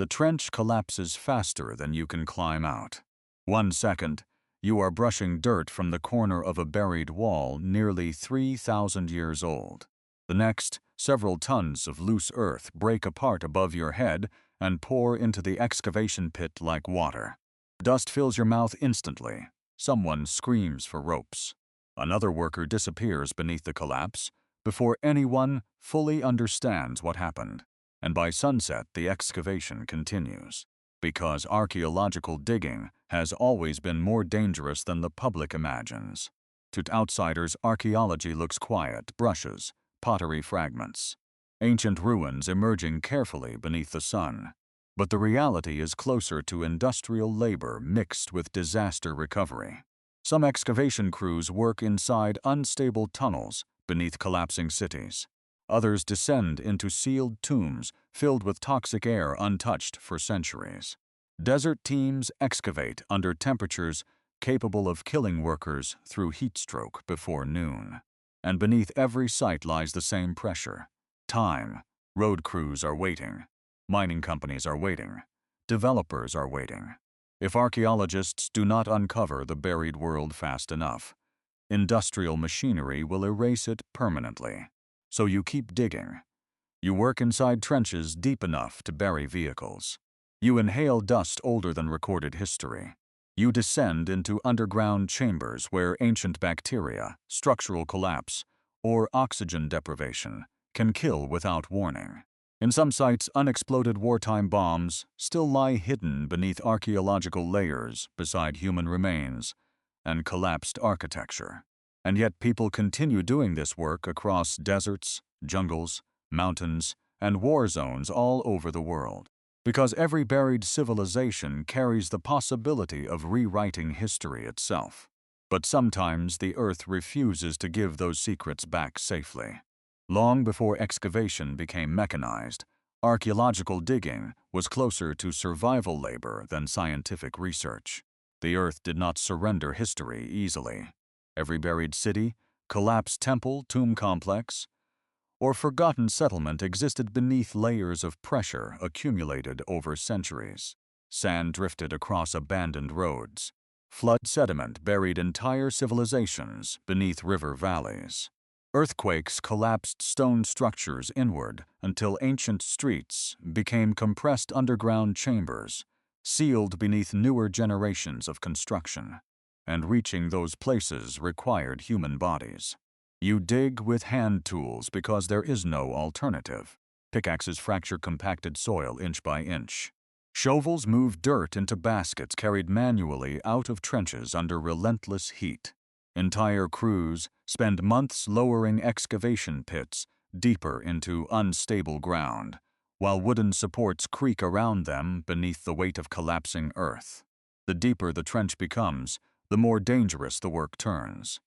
The trench collapses faster than you can climb out. 1 second, you are brushing dirt from the corner of a buried wall nearly 3,000 years old. The next, several tons of loose earth break apart above your head and pour into the excavation pit like water. Dust fills your mouth instantly. Someone screams for ropes. Another worker disappears beneath the collapse before anyone fully understands what happened. And by sunset, the excavation continues. Because archaeological digging has always been more dangerous than the public imagines. To outsiders, archaeology looks quiet: brushes, pottery fragments, ancient ruins emerging carefully beneath the sun. But the reality is closer to industrial labor mixed with disaster recovery. Some excavation crews work inside unstable tunnels beneath collapsing cities. Others descend into sealed tombs filled with toxic air untouched for centuries. Desert teams excavate under temperatures capable of killing workers through heatstroke before noon. And beneath every site lies the same pressure: time. Road crews are waiting. Mining companies are waiting. Developers are waiting. If archaeologists do not uncover the buried world fast enough, industrial machinery will erase it permanently. So you keep digging. You work inside trenches deep enough to bury vehicles. You inhale dust older than recorded history. You descend into underground chambers where ancient bacteria, structural collapse, or oxygen deprivation can kill without warning. In some sites, unexploded wartime bombs still lie hidden beneath archaeological layers beside human remains and collapsed architecture. And yet people continue doing this work across deserts, jungles, mountains, and war zones all over the world. Because every buried civilization carries the possibility of rewriting history itself. But sometimes the earth refuses to give those secrets back safely. Long before excavation became mechanized, archaeological digging was closer to survival labor than scientific research. The earth did not surrender history easily. Every buried city, collapsed temple, tomb complex, or forgotten settlement existed beneath layers of pressure accumulated over centuries. Sand drifted across abandoned roads. Flood sediment buried entire civilizations beneath river valleys. Earthquakes collapsed stone structures inward until ancient streets became compressed underground chambers, sealed beneath newer generations of construction. And reaching those places required human bodies. You dig with hand tools because there is no alternative. Pickaxes fracture compacted soil inch by inch. Shovels move dirt into baskets carried manually out of trenches under relentless heat. Entire crews spend months lowering excavation pits deeper into unstable ground, while wooden supports creak around them beneath the weight of collapsing earth. The deeper the trench becomes, the more dangerous the work turns.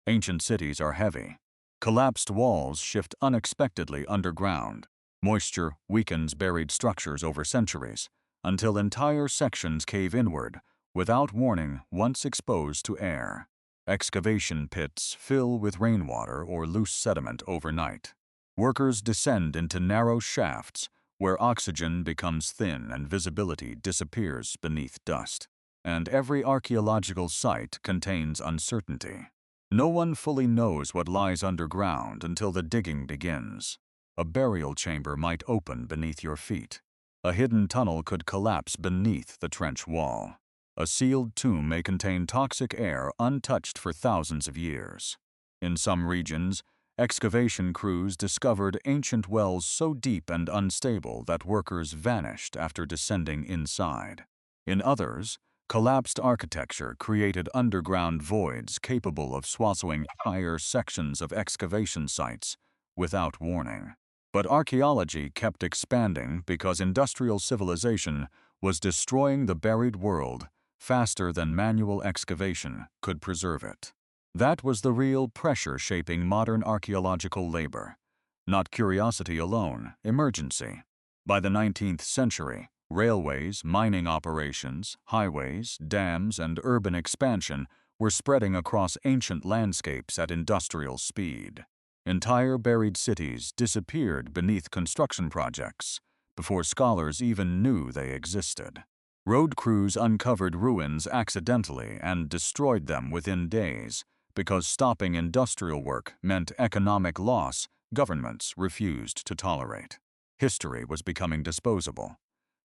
Ancient cities are heavy. Collapsed walls shift unexpectedly underground. Moisture weakens buried structures over centuries, until entire sections cave inward, without warning once exposed to air. Excavation pits fill with rainwater or loose sediment overnight. Workers descend into narrow shafts where oxygen becomes thin and visibility disappears beneath dust. And every archaeological site contains uncertainty. No one fully knows what lies underground until the digging begins. A burial chamber might open beneath your feet. A hidden tunnel could collapse beneath the trench wall. A sealed tomb may contain toxic air untouched for thousands of years. In some regions, excavation crews discovered ancient wells so deep and unstable that workers vanished after descending inside. In others, collapsed architecture created underground voids capable of swallowing entire sections of excavation sites without warning. But archaeology kept expanding because industrial civilization was destroying the buried world faster than manual excavation could preserve it. That was the real pressure shaping modern archaeological labor. Not curiosity alone, emergency. By the 19th century, railways, mining operations, highways, dams, and urban expansion were spreading across ancient landscapes at industrial speed. Entire buried cities disappeared beneath construction projects before scholars even knew they existed. Road crews uncovered ruins accidentally and destroyed them within days because stopping industrial work meant economic loss governments refused to tolerate. History was becoming disposable,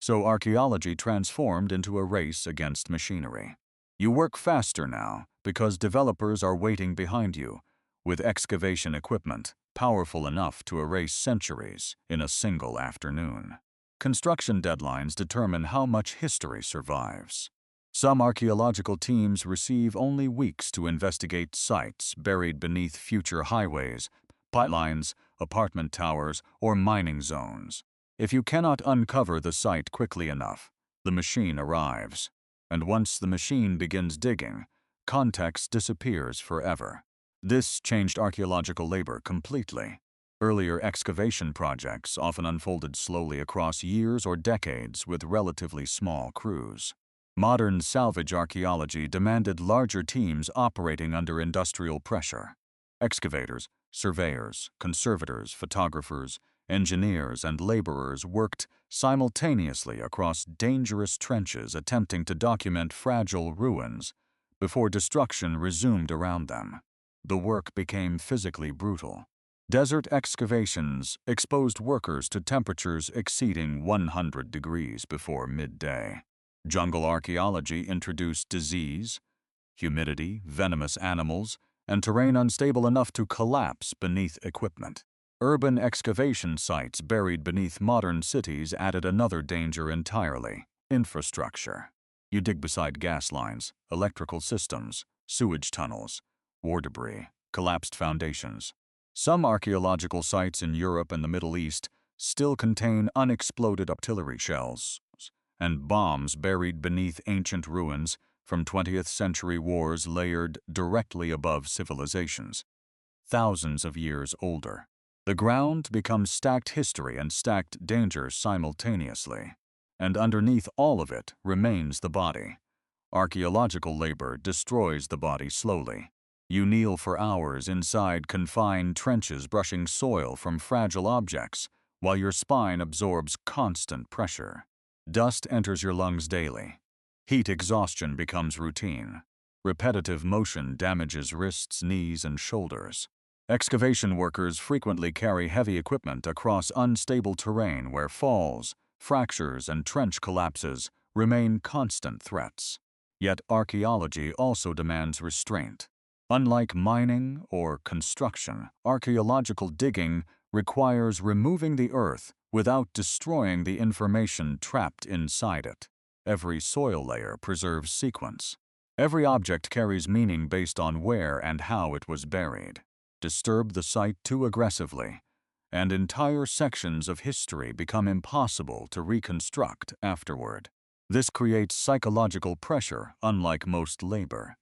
so archaeology transformed into a race against machinery. You work faster now because developers are waiting behind you with excavation equipment powerful enough to erase centuries in a single afternoon. Construction deadlines determine how much history survives. Some archaeological teams receive only weeks to investigate sites buried beneath future highways, pipelines, apartment towers, or mining zones. If you cannot uncover the site quickly enough, the machine arrives. And once the machine begins digging, context disappears forever. This changed archaeological labor completely. Earlier excavation projects often unfolded slowly across years or decades with relatively small crews. Modern salvage archaeology demanded larger teams operating under industrial pressure. Excavators, surveyors, conservators, photographers, engineers, and laborers worked simultaneously across dangerous trenches attempting to document fragile ruins before destruction resumed around them. The work became physically brutal. Desert excavations exposed workers to temperatures exceeding 100 degrees before midday. Jungle archaeology introduced disease, humidity, venomous animals, and terrain unstable enough to collapse beneath equipment. Urban excavation sites buried beneath modern cities added another danger entirely: infrastructure. You dig beside gas lines, electrical systems, sewage tunnels, war debris, collapsed foundations. Some archaeological sites in Europe and the Middle East still contain unexploded artillery shells and bombs buried beneath ancient ruins from 20th century wars layered directly above civilizations, thousands of years older. The ground becomes stacked history and stacked danger simultaneously, and underneath all of it remains the body. Archaeological labor destroys the body slowly. You kneel for hours inside confined trenches brushing soil from fragile objects while your spine absorbs constant pressure. Dust enters your lungs daily. Heat exhaustion becomes routine. Repetitive motion damages wrists, knees, and shoulders. Excavation workers frequently carry heavy equipment across unstable terrain where falls, fractures, and trench collapses remain constant threats. Yet archaeology also demands restraint. Unlike mining or construction, archaeological digging requires removing the earth without destroying the information trapped inside it. Every soil layer preserves sequence. Every object carries meaning based on where and how it was buried. Disturb the site too aggressively, and entire sections of history become impossible to reconstruct afterward. This creates psychological pressure unlike most labor.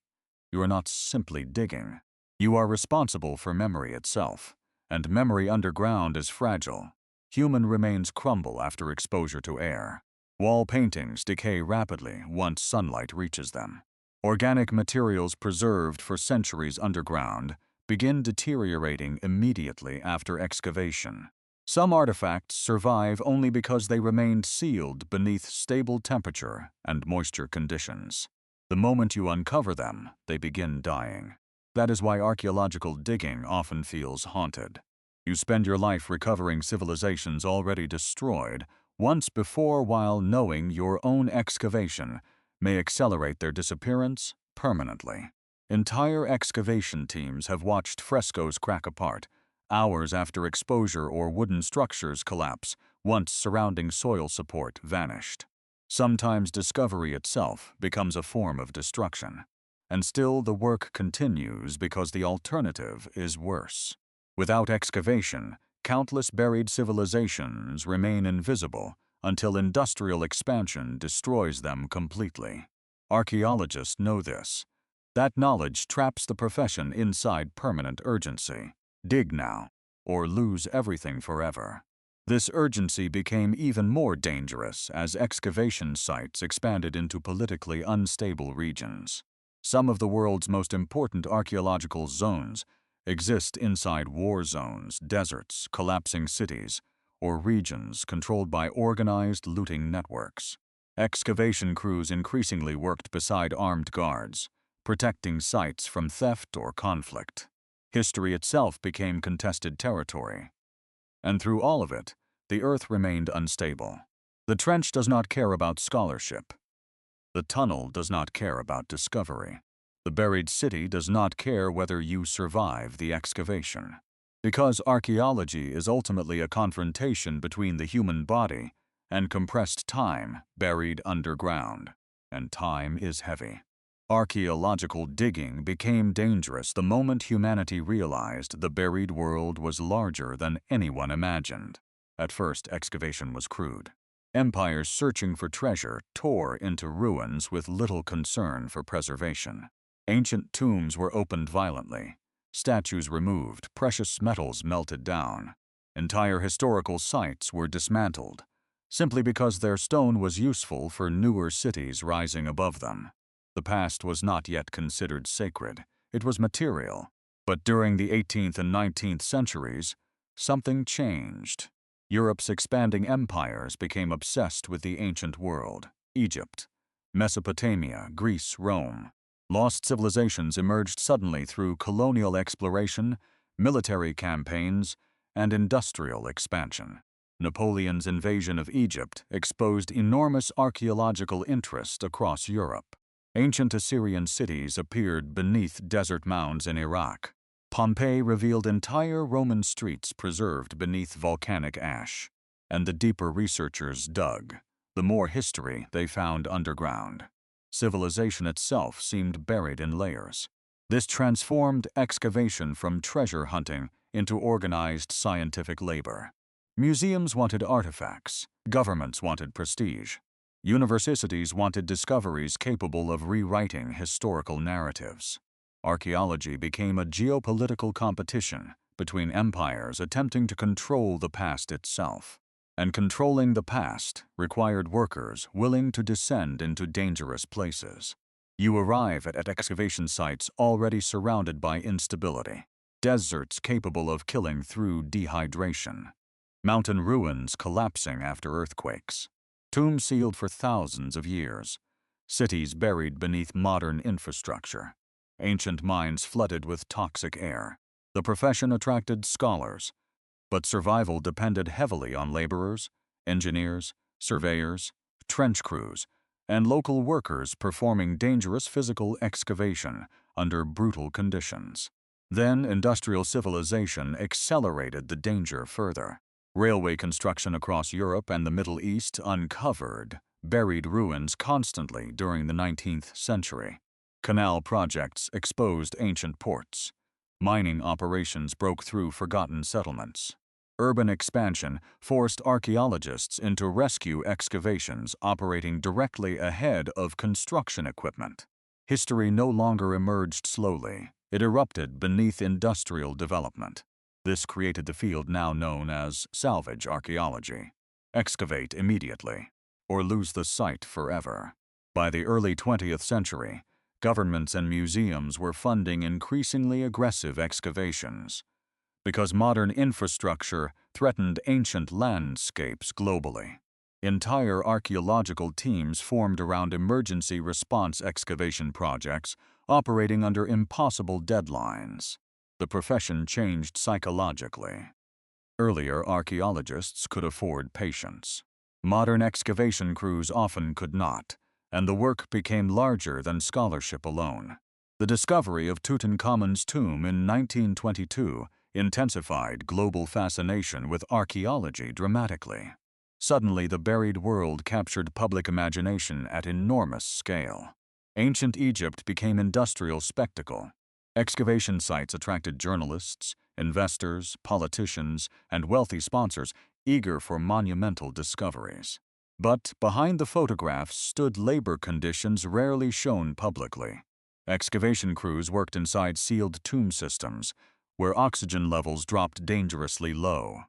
You are not simply digging. You are responsible for memory itself, and memory underground is fragile. Human remains crumble after exposure to air. Wall paintings decay rapidly once sunlight reaches them. Organic materials preserved for centuries underground begin deteriorating immediately after excavation. Some artifacts survive only because they remained sealed beneath stable temperature and moisture conditions. The moment you uncover them, they begin dying. That is why archaeological digging often feels haunted. You spend your life recovering civilizations already destroyed once before while knowing your own excavation may accelerate their disappearance permanently. Entire excavation teams have watched frescoes crack apart, hours after exposure or wooden structures collapse once surrounding soil support vanished. Sometimes discovery itself becomes a form of destruction, and still the work continues because the alternative is worse. Without excavation, countless buried civilizations remain invisible until industrial expansion destroys them completely. Archaeologists know this. That knowledge traps the profession inside permanent urgency. Dig now, or lose everything forever. This urgency became even more dangerous as excavation sites expanded into politically unstable regions. Some of the world's most important archaeological zones exist inside war zones, deserts, collapsing cities, or regions controlled by organized looting networks. Excavation crews increasingly worked beside armed guards, protecting sites from theft or conflict. History itself became contested territory. And through all of it, the earth remained unstable. The trench does not care about scholarship. The tunnel does not care about discovery. The buried city does not care whether you survive the excavation. Because archaeology is ultimately a confrontation between the human body and compressed time buried underground, and time is heavy. Archaeological digging became dangerous the moment humanity realized the buried world was larger than anyone imagined. At first, excavation was crude. Empires searching for treasure tore into ruins with little concern for preservation. Ancient tombs were opened violently, statues removed, precious metals melted down. Entire historical sites were dismantled, simply because their stone was useful for newer cities rising above them. The past was not yet considered sacred, it was material. But during the 18th and 19th centuries, something changed. Europe's expanding empires became obsessed with the ancient world. Egypt, Mesopotamia, Greece, Rome. Lost civilizations emerged suddenly through colonial exploration, military campaigns, and industrial expansion. Napoleon's invasion of Egypt exposed enormous archaeological interest across Europe. Ancient Assyrian cities appeared beneath desert mounds in Iraq. Pompeii revealed entire Roman streets preserved beneath volcanic ash. And the deeper researchers dug, the more history they found underground. Civilization itself seemed buried in layers. This transformed excavation from treasure hunting into organized scientific labor. Museums wanted artifacts, governments wanted prestige. Universities wanted discoveries capable of rewriting historical narratives. Archaeology became a geopolitical competition between empires attempting to control the past itself. And controlling the past required workers willing to descend into dangerous places. You arrive at excavation sites already surrounded by instability, deserts capable of killing through dehydration, mountain ruins collapsing after earthquakes, tombs sealed for thousands of years, cities buried beneath modern infrastructure, ancient mines flooded with toxic air. The profession attracted scholars, but survival depended heavily on laborers, engineers, surveyors, trench crews, and local workers performing dangerous physical excavation under brutal conditions. Then industrial civilization accelerated the danger further. Railway construction across Europe and the Middle East uncovered buried ruins constantly during the 19th century. Canal projects exposed ancient ports. Mining operations broke through forgotten settlements. Urban expansion forced archaeologists into rescue excavations operating directly ahead of construction equipment. History no longer emerged slowly. It erupted beneath industrial development. This created the field now known as salvage archaeology. Excavate immediately, or lose the site forever. By the early 20th century, governments and museums were funding increasingly aggressive excavations because modern infrastructure threatened ancient landscapes globally. Entire archaeological teams formed around emergency response excavation projects operating under impossible deadlines. The profession changed psychologically. Earlier, archaeologists could afford patience. Modern excavation crews often could not, and the work became larger than scholarship alone. The discovery of Tutankhamun's tomb in 1922 intensified global fascination with archaeology dramatically. Suddenly, the buried world captured public imagination at enormous scale. Ancient Egypt became industrial spectacle. Excavation sites attracted journalists, investors, politicians, and wealthy sponsors eager for monumental discoveries. But behind the photographs stood labor conditions rarely shown publicly. Excavation crews worked inside sealed tomb systems, where oxygen levels dropped dangerously low.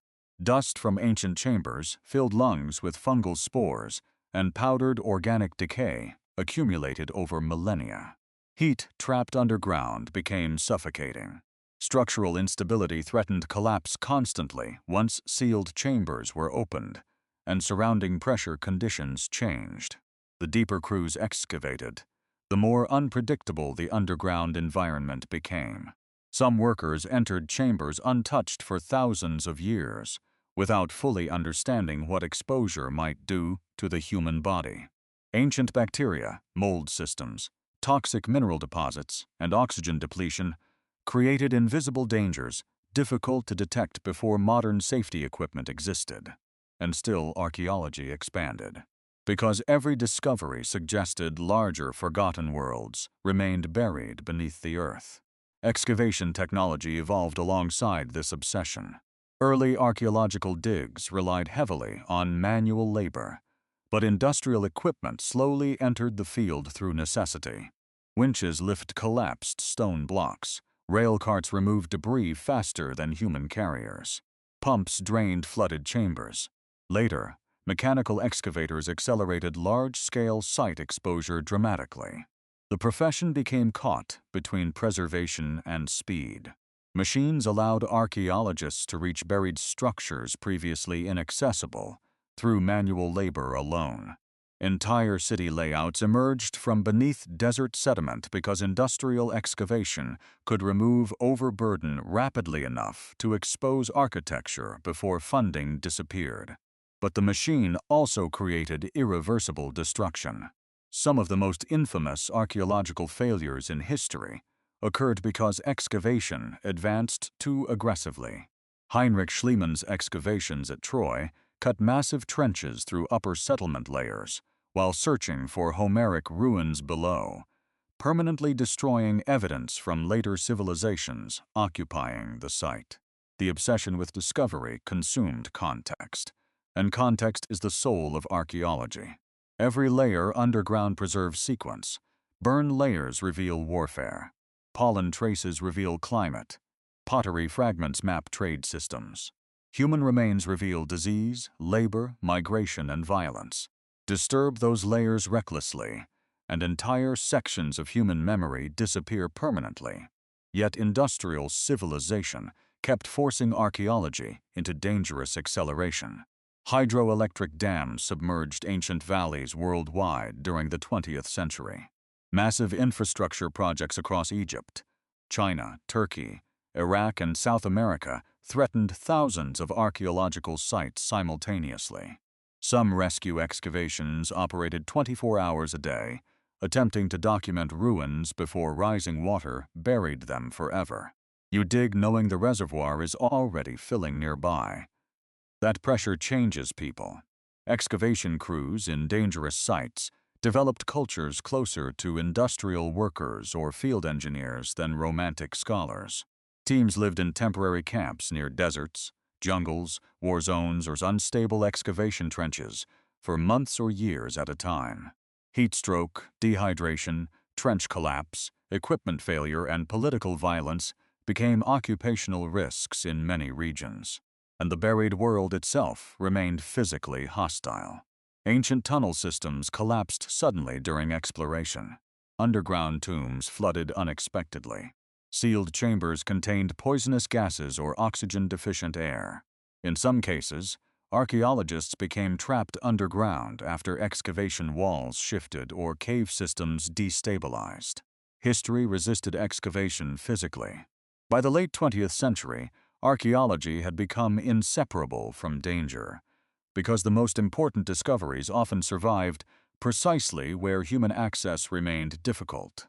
Dust from ancient chambers filled lungs with fungal spores, and powdered organic decay accumulated over millennia. Heat trapped underground became suffocating. Structural instability threatened collapse constantly once sealed chambers were opened, and surrounding pressure conditions changed. The deeper crews excavated, the more unpredictable the underground environment became. Some workers entered chambers untouched for thousands of years, without fully understanding what exposure might do to the human body. Ancient bacteria, mold systems, toxic mineral deposits, and oxygen depletion created invisible dangers difficult to detect before modern safety equipment existed. And still archaeology expanded. Because every discovery suggested larger forgotten worlds remained buried beneath the earth. Excavation technology evolved alongside this obsession. Early archaeological digs relied heavily on manual labor, but industrial equipment slowly entered the field through necessity. Winches lift collapsed stone blocks. Rail carts removed debris faster than human carriers. Pumps drained flooded chambers. Later, mechanical excavators accelerated large-scale site exposure dramatically. The profession became caught between preservation and speed. Machines allowed archaeologists to reach buried structures previously inaccessible through manual labor alone. Entire city layouts emerged from beneath desert sediment because industrial excavation could remove overburden rapidly enough to expose architecture before funding disappeared. But the machine also created irreversible destruction. Some of the most infamous archaeological failures in history occurred because excavation advanced too aggressively. Heinrich Schliemann's excavations at Troy cut massive trenches through upper settlement layers while searching for Homeric ruins below, permanently destroying evidence from later civilizations occupying the site. The obsession with discovery consumed context, and context is the soul of archaeology. Every layer underground preserves sequence. Burn layers reveal warfare. Pollen traces reveal climate. Pottery fragments map trade systems. Human remains reveal disease, labor, migration, and violence. Disturb those layers recklessly, and entire sections of human memory disappear permanently. Yet industrial civilization kept forcing archaeology into dangerous acceleration. Hydroelectric dams submerged ancient valleys worldwide during the 20th century. Massive infrastructure projects across Egypt, China, Turkey, Iraq, and South America threatened thousands of archaeological sites simultaneously. Some rescue excavations operated 24 hours a day, attempting to document ruins before rising water buried them forever. You dig knowing the reservoir is already filling nearby. That pressure changes people. Excavation crews in dangerous sites developed cultures closer to industrial workers or field engineers than romantic scholars. Teams lived in temporary camps near deserts, jungles, war zones, or unstable excavation trenches for months or years at a time. Heatstroke, dehydration, trench collapse, equipment failure, and political violence became occupational risks in many regions, and the buried world itself remained physically hostile. Ancient tunnel systems collapsed suddenly during exploration. Underground tombs flooded unexpectedly. Sealed chambers contained poisonous gases or oxygen-deficient air. In some cases, archaeologists became trapped underground after excavation walls shifted or cave systems destabilized. History resisted excavation physically. By the late 20th century, archaeology had become inseparable from danger, because the most important discoveries often survived precisely where human access remained difficult,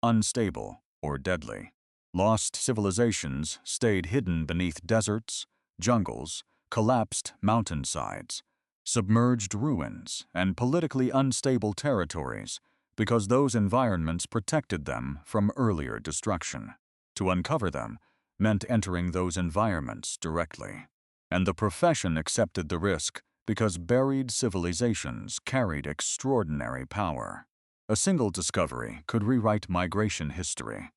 unstable, or deadly. Lost civilizations stayed hidden beneath deserts, jungles, collapsed mountainsides, submerged ruins, and politically unstable territories because those environments protected them from earlier destruction. To uncover them meant entering those environments directly. And the profession accepted the risk because buried civilizations carried extraordinary power. A single discovery could rewrite migration history,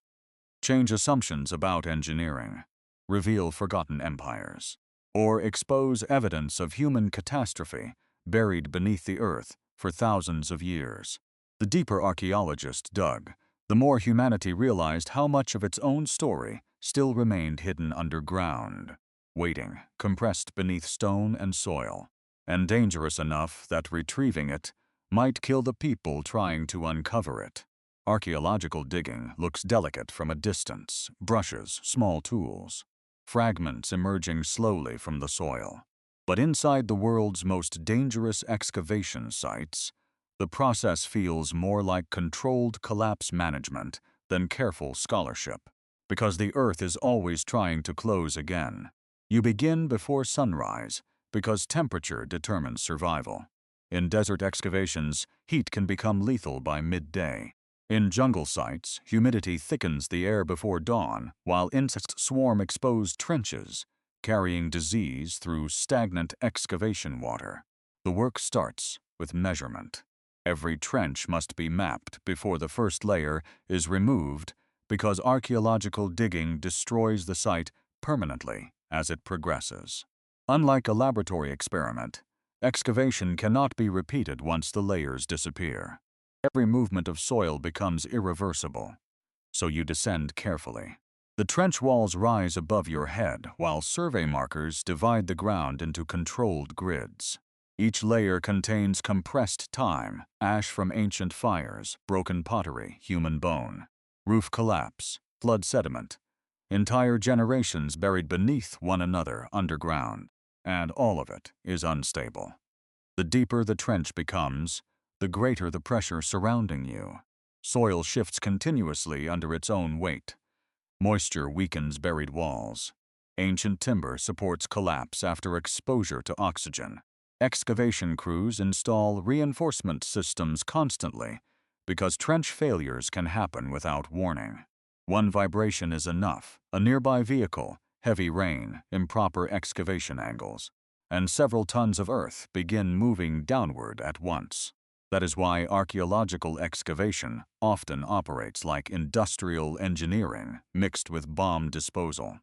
change assumptions about engineering, reveal forgotten empires, or expose evidence of human catastrophe buried beneath the earth for thousands of years. The deeper archaeologists dug, the more humanity realized how much of its own story still remained hidden underground, waiting, compressed beneath stone and soil, and dangerous enough that retrieving it might kill the people trying to uncover it. Archaeological digging looks delicate from a distance, brushes, small tools, fragments emerging slowly from the soil. But inside the world's most dangerous excavation sites, the process feels more like controlled collapse management than careful scholarship, because the earth is always trying to close again. You begin before sunrise because temperature determines survival. In desert excavations, heat can become lethal by midday. In jungle sites, humidity thickens the air before dawn, while insects swarm exposed trenches, carrying disease through stagnant excavation water. The work starts with measurement. Every trench must be mapped before the first layer is removed because archaeological digging destroys the site permanently as it progresses. Unlike a laboratory experiment, excavation cannot be repeated once the layers disappear. Every movement of soil becomes irreversible, so you descend carefully. The trench walls rise above your head while survey markers divide the ground into controlled grids. Each layer contains compressed time, ash from ancient fires, broken pottery, human bone, roof collapse, flood sediment, entire generations buried beneath one another underground, and all of it is unstable. The deeper the trench becomes, the greater the pressure surrounding you. Soil shifts continuously under its own weight. Moisture weakens buried walls. Ancient timber supports collapse after exposure to oxygen. Excavation crews install reinforcement systems constantly because trench failures can happen without warning. One vibration is enough: a nearby vehicle, heavy rain, improper excavation angles, and several tons of earth begin moving downward at once. That is why archaeological excavation often operates like industrial engineering mixed with bomb disposal.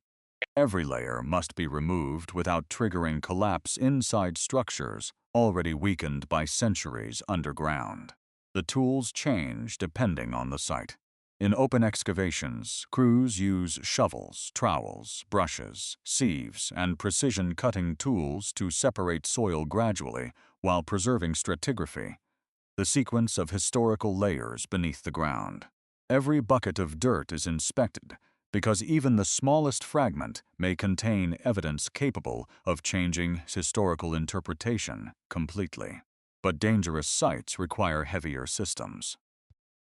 Every layer must be removed without triggering collapse inside structures already weakened by centuries underground. The tools change depending on the site. In open excavations, crews use shovels, trowels, brushes, sieves, and precision cutting tools to separate soil gradually while preserving stratigraphy, the sequence of historical layers beneath the ground. Every bucket of dirt is inspected because even the smallest fragment may contain evidence capable of changing historical interpretation completely. But dangerous sites require heavier systems.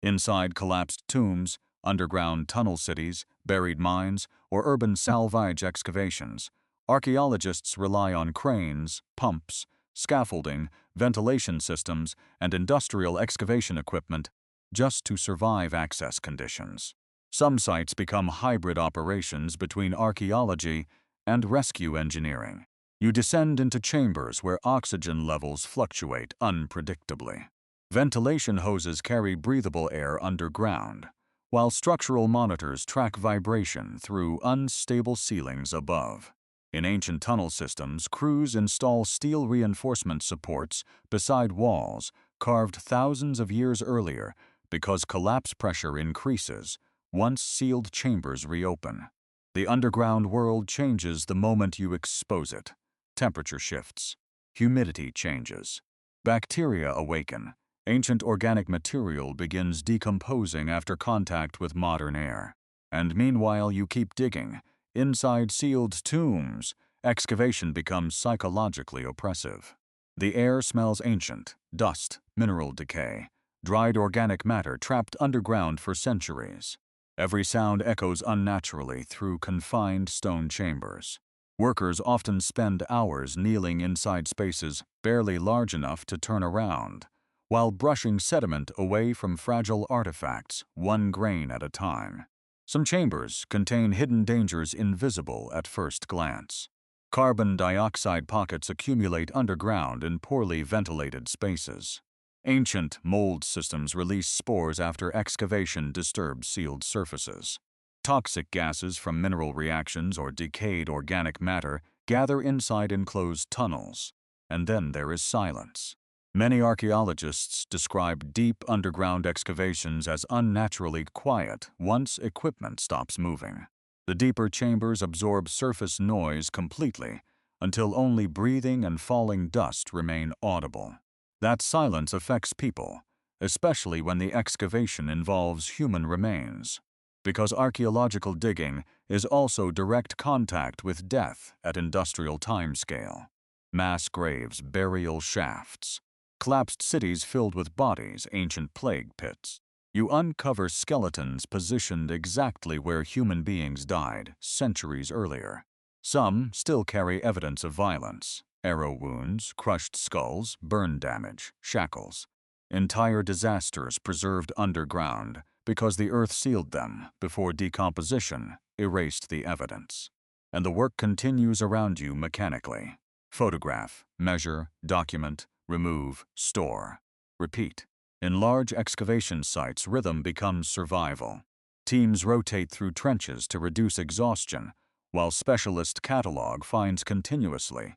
Inside collapsed tombs, underground tunnel cities, buried mines, or urban salvage excavations, archaeologists rely on cranes, pumps, scaffolding, ventilation systems, and industrial excavation equipment just to survive access conditions. Some sites become hybrid operations between archaeology and rescue engineering. You descend into chambers where oxygen levels fluctuate unpredictably. Ventilation hoses carry breathable air underground, while structural monitors track vibration through unstable ceilings above. In ancient tunnel systems, crews install steel reinforcement supports beside walls carved thousands of years earlier because collapse pressure increases once sealed chambers reopen. The underground world changes the moment you expose it. Temperature shifts. Humidity changes. Bacteria awaken. Ancient organic material begins decomposing after contact with modern air. And meanwhile you keep digging. Inside sealed tombs, excavation becomes psychologically oppressive. The air smells ancient: dust, mineral decay, dried organic matter trapped underground for centuries. Every sound echoes unnaturally through confined stone chambers. Workers often spend hours kneeling inside spaces barely large enough to turn around, while brushing sediment away from fragile artifacts, one grain at a time. Some chambers contain hidden dangers invisible at first glance. Carbon dioxide pockets accumulate underground in poorly ventilated spaces. Ancient mold systems release spores after excavation disturbs sealed surfaces. Toxic gases from mineral reactions or decayed organic matter gather inside enclosed tunnels. And then there is silence. Many archaeologists describe deep underground excavations as unnaturally quiet once equipment stops moving. The deeper chambers absorb surface noise completely until only breathing and falling dust remain audible. That silence affects people, especially when the excavation involves human remains, because archaeological digging is also direct contact with death at industrial timescale. Mass graves, burial shafts, collapsed cities filled with bodies, ancient plague pits. You uncover skeletons positioned exactly where human beings died centuries earlier. Some still carry evidence of violence: arrow wounds, crushed skulls, burn damage, shackles. Entire disasters preserved underground because the earth sealed them before decomposition erased the evidence. And the work continues around you mechanically. Photograph, measure, document, remove, store. Repeat. In large excavation sites, rhythm becomes survival. Teams rotate through trenches to reduce exhaustion, while specialist catalog finds continuously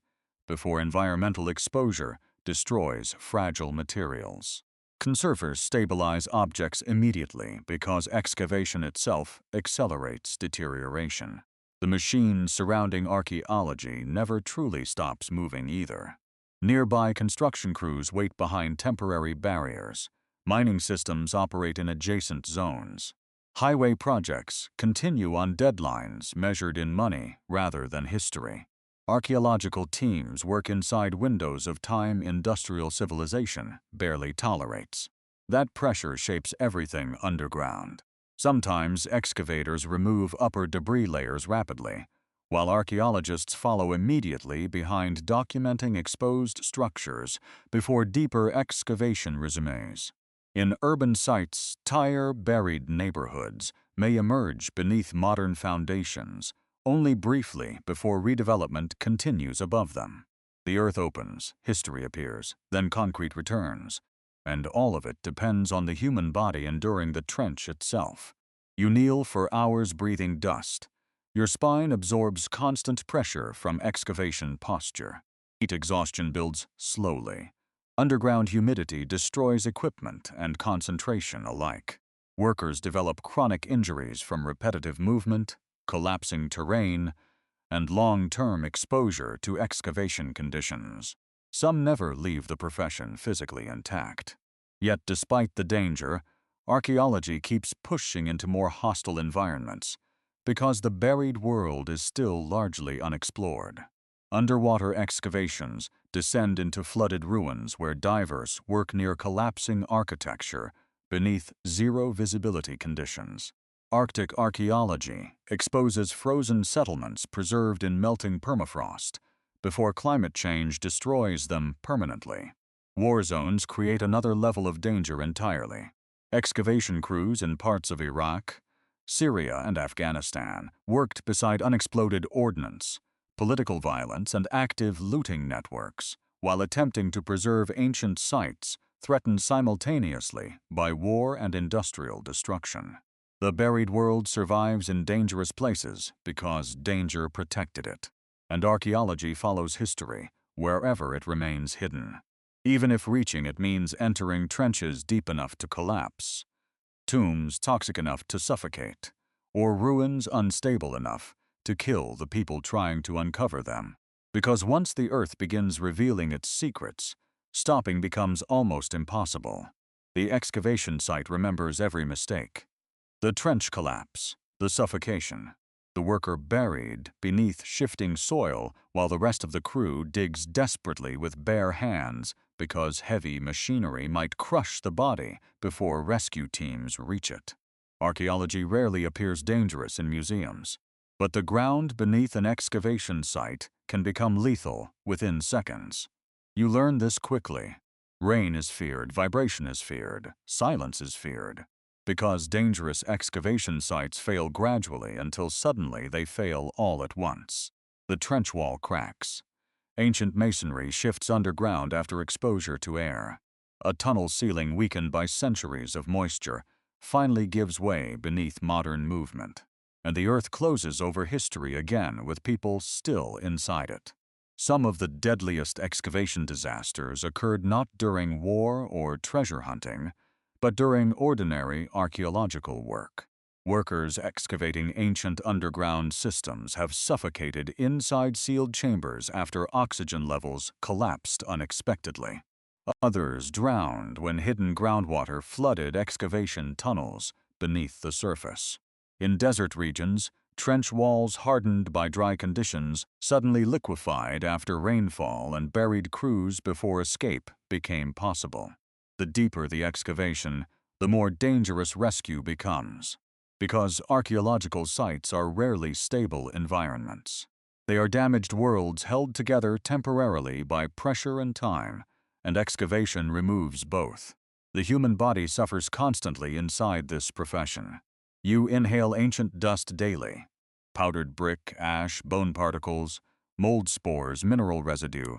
before environmental exposure destroys fragile materials. Conservers stabilize objects immediately because excavation itself accelerates deterioration. The machine surrounding archaeology never truly stops moving either. Nearby construction crews wait behind temporary barriers. Mining systems operate in adjacent zones. Highway projects continue on deadlines measured in money rather than history. Archaeological teams work inside windows of time industrial civilization barely tolerates. That pressure shapes everything underground. Sometimes excavators remove upper debris layers rapidly, while archaeologists follow immediately behind, documenting exposed structures before deeper excavation resumes. In urban sites, buried neighborhoods may emerge beneath modern foundations, only briefly before redevelopment continues above them. The earth opens, history appears, then concrete returns, and all of it depends on the human body enduring the trench itself. You kneel for hours breathing dust. Your spine absorbs constant pressure from excavation posture. Heat exhaustion builds slowly. Underground humidity destroys equipment and concentration alike. Workers develop chronic injuries from repetitive movement, collapsing terrain, and long-term exposure to excavation conditions. Some never leave the profession physically intact. Yet despite the danger, archaeology keeps pushing into more hostile environments because the buried world is still largely unexplored. Underwater excavations descend into flooded ruins where divers work near collapsing architecture beneath zero visibility conditions. Arctic archaeology exposes frozen settlements preserved in melting permafrost before climate change destroys them permanently. War zones create another level of danger entirely. Excavation crews in parts of Iraq, Syria, and Afghanistan worked beside unexploded ordnance, political violence, and active looting networks, while attempting to preserve ancient sites threatened simultaneously by war and industrial destruction. The buried world survives in dangerous places because danger protected it, and archaeology follows history wherever it remains hidden, even if reaching it means entering trenches deep enough to collapse, tombs toxic enough to suffocate, or ruins unstable enough to kill the people trying to uncover them. Because once the earth begins revealing its secrets, stopping becomes almost impossible. The excavation site remembers every mistake. The trench collapse, the suffocation, the worker buried beneath shifting soil while the rest of the crew digs desperately with bare hands because heavy machinery might crush the body before rescue teams reach it. Archaeology rarely appears dangerous in museums, but the ground beneath an excavation site can become lethal within seconds. You learn this quickly. Rain is feared, vibration is feared, silence is feared, because dangerous excavation sites fail gradually until suddenly they fail all at once. The trench wall cracks. Ancient masonry shifts underground after exposure to air. A tunnel ceiling weakened by centuries of moisture finally gives way beneath modern movement, and the earth closes over history again with people still inside it. Some of the deadliest excavation disasters occurred not during war or treasure hunting, but during ordinary archaeological work. Workers excavating ancient underground systems have suffocated inside sealed chambers after oxygen levels collapsed unexpectedly. Others drowned when hidden groundwater flooded excavation tunnels beneath the surface. In desert regions, trench walls hardened by dry conditions suddenly liquefied after rainfall and buried crews before escape became possible. The deeper the excavation, the more dangerous rescue becomes, because archaeological sites are rarely stable environments. They are damaged worlds held together temporarily by pressure and time, and excavation removes both. The human body suffers constantly inside this profession. You inhale ancient dust daily: powdered brick, ash, bone particles, mold spores, mineral residue,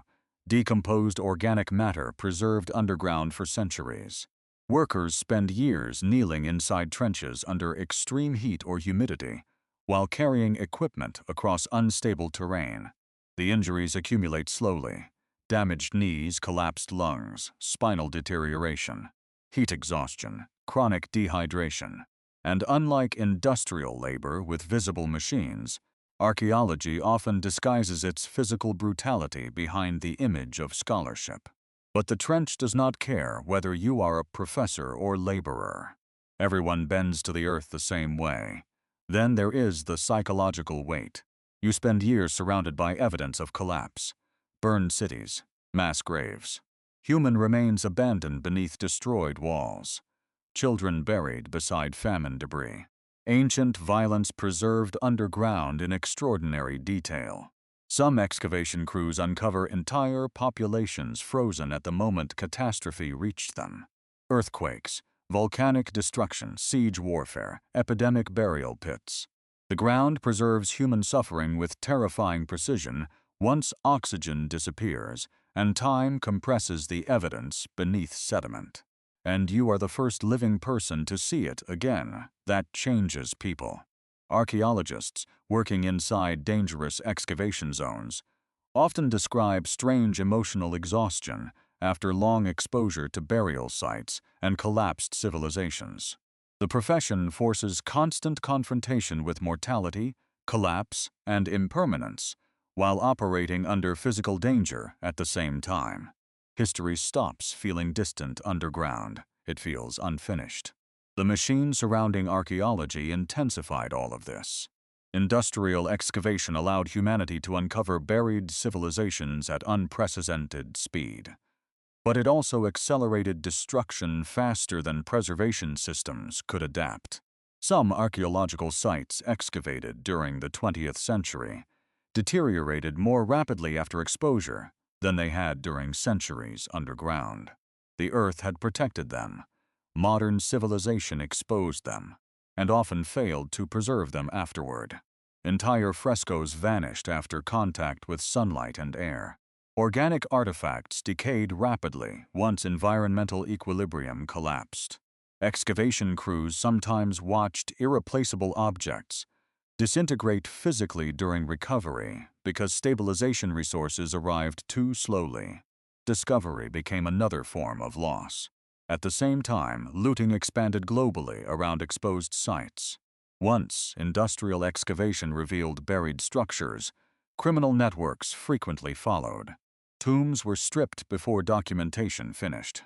decomposed organic matter preserved underground for centuries. Workers spend years kneeling inside trenches under extreme heat or humidity, while carrying equipment across unstable terrain. The injuries accumulate slowly: damaged knees, collapsed lungs, spinal deterioration, heat exhaustion, chronic dehydration. And unlike industrial labor with visible machines, archaeology often disguises its physical brutality behind the image of scholarship. But the trench does not care whether you are a professor or laborer. Everyone bends to the earth the same way. Then there is the psychological weight. You spend years surrounded by evidence of collapse: burned cities, mass graves, human remains abandoned beneath destroyed walls, children buried beside famine debris, ancient violence preserved underground in extraordinary detail. Some excavation crews uncover entire populations frozen at the moment catastrophe reached them. Earthquakes, volcanic destruction, siege warfare, epidemic burial pits. The ground preserves human suffering with terrifying precision once oxygen disappears and time compresses the evidence beneath sediment. And you are the first living person to see it again. That changes people. Archaeologists, working inside dangerous excavation zones, often describe strange emotional exhaustion after long exposure to burial sites and collapsed civilizations. The profession forces constant confrontation with mortality, collapse, and impermanence, while operating under physical danger at the same time. History stops feeling distant underground. It feels unfinished. The machine surrounding archaeology intensified all of this. Industrial excavation allowed humanity to uncover buried civilizations at unprecedented speed. But it also accelerated destruction faster than preservation systems could adapt. Some archaeological sites excavated during the 20th century deteriorated more rapidly after exposure than they had during centuries underground. The earth had protected them. Modern civilization exposed them, and often failed to preserve them afterward. Entire frescoes vanished after contact with sunlight and air. Organic artifacts decayed rapidly once environmental equilibrium collapsed. Excavation crews sometimes watched irreplaceable objects disintegrate physically during recovery because stabilization resources arrived too slowly. Discovery became another form of loss. At the same time, looting expanded globally around exposed sites. Once industrial excavation revealed buried structures, criminal networks frequently followed. Tombs were stripped before documentation finished.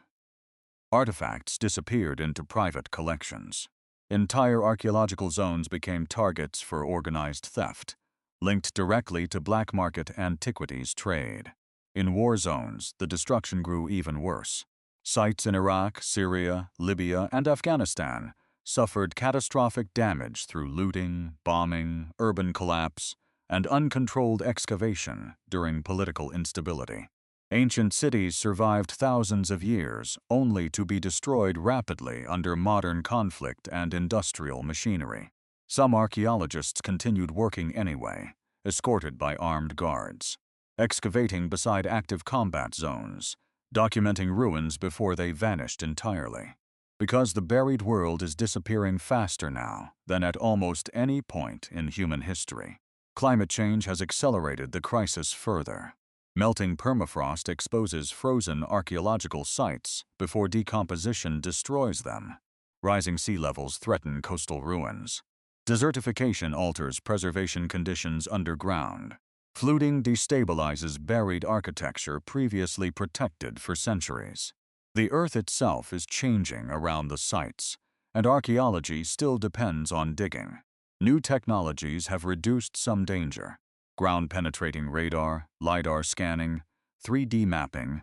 Artifacts disappeared into private collections. Entire archaeological zones became targets for organized theft, linked directly to black market antiquities trade. In war zones, the destruction grew even worse. Sites in Iraq, Syria, Libya, and Afghanistan suffered catastrophic damage through looting, bombing, urban collapse, and uncontrolled excavation during political instability. Ancient cities survived thousands of years only to be destroyed rapidly under modern conflict and industrial machinery. Some archaeologists continued working anyway, escorted by armed guards, excavating beside active combat zones, documenting ruins before they vanished entirely. Because the buried world is disappearing faster now than at almost any point in human history. Climate change has accelerated the crisis further. Melting permafrost exposes frozen archaeological sites before decomposition destroys them. Rising sea levels threaten coastal ruins. Desertification alters preservation conditions underground. Fluting destabilizes buried architecture previously protected for centuries. The earth itself is changing around the sites, and archaeology still depends on digging. New technologies have reduced some danger. Ground-penetrating radar, LiDAR scanning, 3D mapping,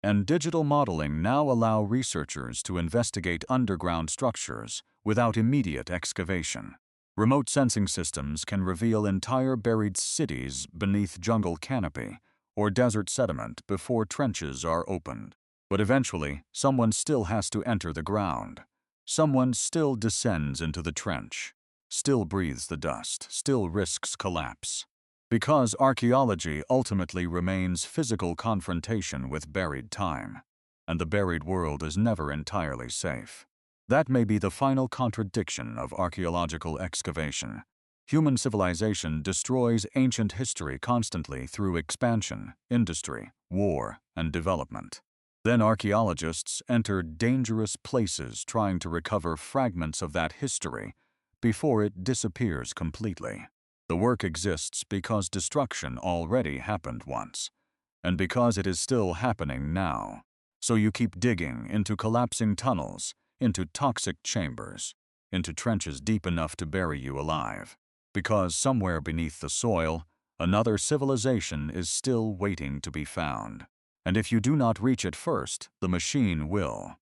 and digital modeling now allow researchers to investigate underground structures without immediate excavation. Remote sensing systems can reveal entire buried cities beneath jungle canopy or desert sediment before trenches are opened. But eventually, someone still has to enter the ground. Someone still descends into the trench, still breathes the dust, still risks collapse. Because archaeology ultimately remains physical confrontation with buried time, and the buried world is never entirely safe. That may be the final contradiction of archaeological excavation. Human civilization destroys ancient history constantly through expansion, industry, war, and development. Then archaeologists enter dangerous places trying to recover fragments of that history before it disappears completely. The work exists because destruction already happened once, and because it is still happening now. So you keep digging into collapsing tunnels, into toxic chambers, into trenches deep enough to bury you alive. Because somewhere beneath the soil, another civilization is still waiting to be found. And if you do not reach it first, the machine will.